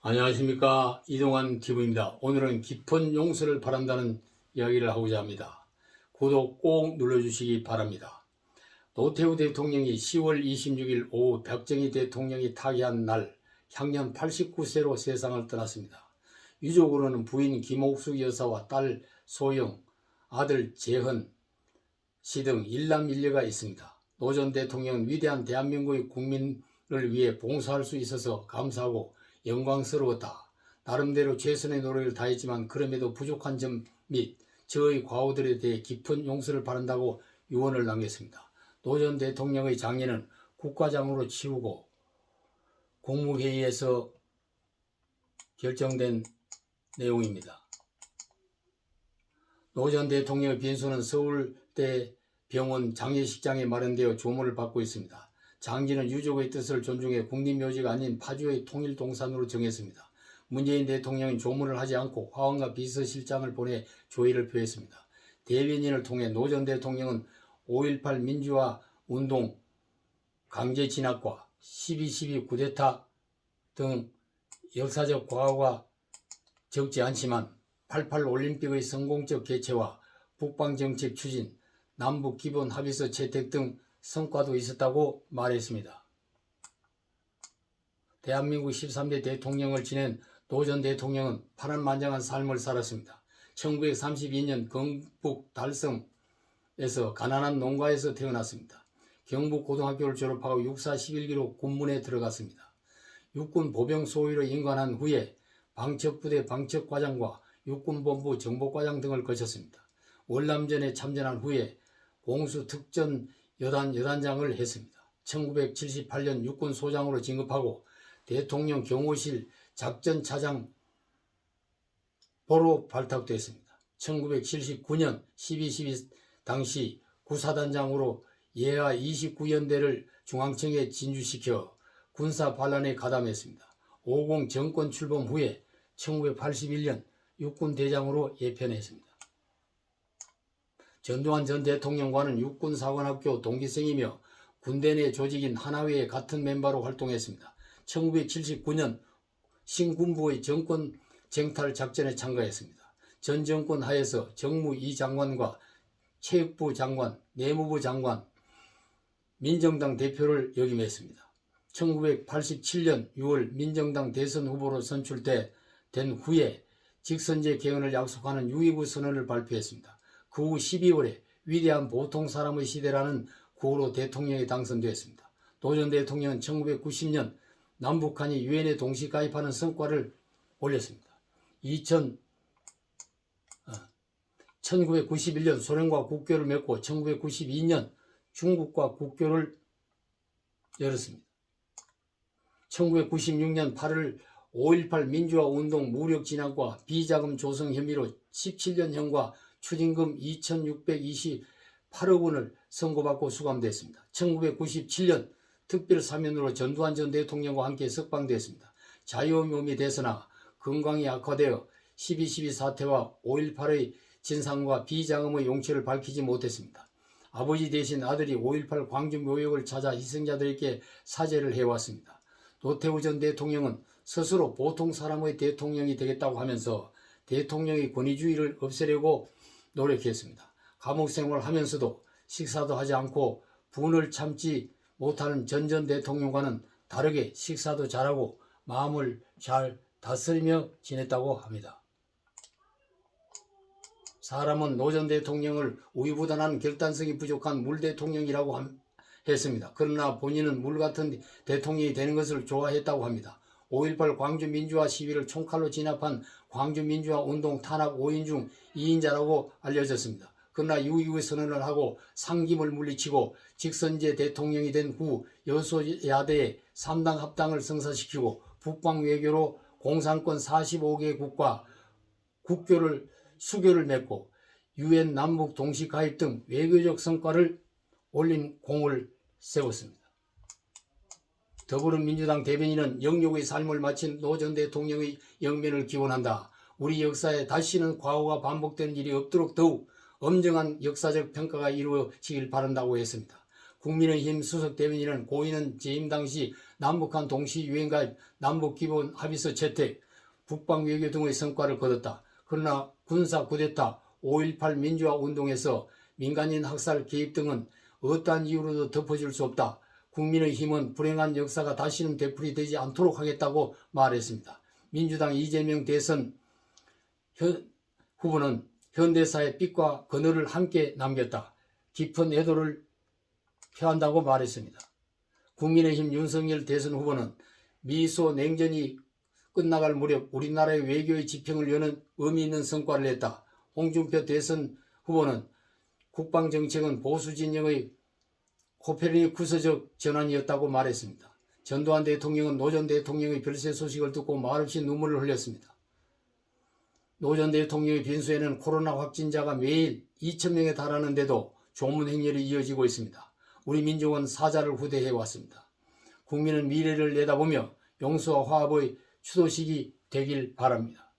안녕하십니까, 이동환 TV입니다. 오늘은 깊은 용서를 바란다는 이야기를 하고자 합니다. 구독 꼭 눌러주시기 바랍니다. 노태우 대통령이 10월 26일 오후 박정희 대통령이 타계한 날 향년 89세로 세상을 떠났습니다. 유족으로는 부인 김옥숙 여사와 딸 소영, 아들 재헌 씨 등 일남 일녀가 있습니다. 노 전 대통령은 위대한 대한민국의 국민을 위해 봉사할 수 있어서 감사하고 영광스러웠다. 나름대로 최선의 노력을 다했지만 그럼에도 부족한 점 및 저의 과오들에 대해 깊은 용서를 바란다고 유언을 남겼습니다. 노 전 대통령의 장례는 국가장으로 치우고 국무회의에서 결정된 내용입니다. 노 전 대통령의 빈소는 서울대 병원 장례식장에 마련되어 조문을 받고 있습니다. 장지는 유족의 뜻을 존중해 국립묘지가 아닌 파주의 통일동산으로 정했습니다. 문재인 대통령은 조문을 하지 않고 화원과 비서실장을 보내 조의를 표했습니다. 대변인을 통해 노 전 대통령은 5.18 민주화 운동, 강제 진압과 12.12 쿠데타 등 역사적 과거가 적지 않지만 88 올림픽의 성공적 개최와 북방정책 추진, 남북 기본 합의서 채택 등 성과도 있었다고 말했습니다. 대한민국 13대 대통령을 지낸 노 전 대통령은 파란만장한 삶을 살았습니다. 1932년 경북 달성에서 가난한 농가에서 태어났습니다. 경북고등학교를 졸업하고 육사 11기로 군문에 들어갔습니다. 육군 보병 소위로 임관한 후에 방첩부대 방첩과장과 육군본부 정보과장 등을 거쳤습니다. 월남전에 참전한 후에 공수특전 여단장을 했습니다. 1978년 육군소장으로 진급하고 대통령 경호실 작전차장보로 발탁됐습니다. 1979년 12.12 당시 구사단장으로 예하 29연대를 중앙청에 진주시켜 군사반란에 가담했습니다. 50 정권 출범 후에 1981년 육군대장으로 예편했습니다. 전두환 전 대통령과는 육군사관학교 동기생이며 군대 내 조직인 하나회의 같은 멤버로 활동했습니다. 1979년 신군부의 정권 쟁탈 작전에 참가했습니다. 전 정권 하에서 정무 2장관과 체육부 장관, 내무부 장관, 민정당 대표를 역임했습니다. 1987년 6월 민정당 대선 후보로 선출된 후에 직선제 개헌을 약속하는 6.29 선언을 발표했습니다. 그 후 12월에 위대한 보통 사람의 시대라는 구호로 대통령에 당선되었습니다. 노 전 대통령은 1990년 남북한이 유엔에 동시 가입하는 성과를 올렸습니다. 1991년 소련과 국교를 맺고 1992년 중국과 국교를 열었습니다. 1996년 8월 5.18 민주화 운동 무력 진압과 비자금 조성 혐의로 17년형과 추징금 2,628억 원을 선고받고 수감됐습니다. 1997년 특별사면으로 전두환 전 대통령과 함께 석방됐습니다. 자유의몸이 되서나 건강이 악화되어 12.12 사태와 5.18의 진상과 비자금의 용처를 밝히지 못했습니다. 아버지 대신 아들이 5.18 광주묘역을 찾아 희생자들에게 사죄를 해왔습니다. 노태우 전 대통령은 스스로 보통 사람의 대통령이 되겠다고 하면서 대통령의 권위주의를 없애려고 노력했습니다. 감옥 생활하면서도 식사도 하지 않고 분을 참지 못하는 전 대통령과는 다르게 식사도 잘하고 마음을 잘 다스리며 지냈다고 합니다. 사람은 노 전 대통령을 우유부단한 결단성이 부족한 물대통령이라고 했습니다. 그러나 본인은 물같은 대통령이 되는 것을 좋아했다고 합니다. 5.18 광주민주화 시위를 총칼로 진압한 광주민주화 운동 탄압 5인 중 2인자라고 알려졌습니다. 그러나 6.29 선언을 하고 상김을 물리치고 직선제 대통령이 된 후 여소야대의 3당 합당을 성사시키고 북방외교로 공산권 45개국과 수교를 맺고 유엔 남북 동시 가입 등 외교적 성과를 올린 공을 세웠습니다. 더불어민주당 대변인은 영욕의 삶을 마친 노 전 대통령의 영면을 기원한다. 우리 역사에 다시는 과거가 반복되는 일이 없도록 더욱 엄정한 역사적 평가가 이루어지길 바란다고 했습니다. 국민의힘 수석대변인은 고인은 재임 당시 남북한 동시유행가입, 남북기본 합의서 채택, 북방외교 등의 성과를 거뒀다. 그러나 군사 쿠데타, 5.18 민주화 운동에서 민간인 학살 개입 등은 어떠한 이유로도 덮어줄 수 없다. 국민의힘은 불행한 역사가 다시는 되풀이되지 않도록 하겠다고 말했습니다. 민주당 이재명 대선 후보는 현대사의 빛과 그늘을 함께 남겼다. 깊은 애도를 표한다고 말했습니다. 국민의힘 윤석열 대선 후보는 미소 냉전이 끝나갈 무렵 우리나라의 외교의 지평을 여는 의미 있는 성과를 냈다. 홍준표 대선 후보는 국방정책은 보수진영의 코페르니쿠스적 전환이었다고 말했습니다. 전두환 대통령은 노 전 대통령의 별세 소식을 듣고 말없이 눈물을 흘렸습니다. 노 전 대통령의 빈소에는 코로나 확진자가 매일 2,000명에 달하는데도 조문 행렬이 이어지고 있습니다. 우리 민족은 사자를 후대해왔습니다. 국민은 미래를 내다보며 용서와 화합의 추도식이 되길 바랍니다.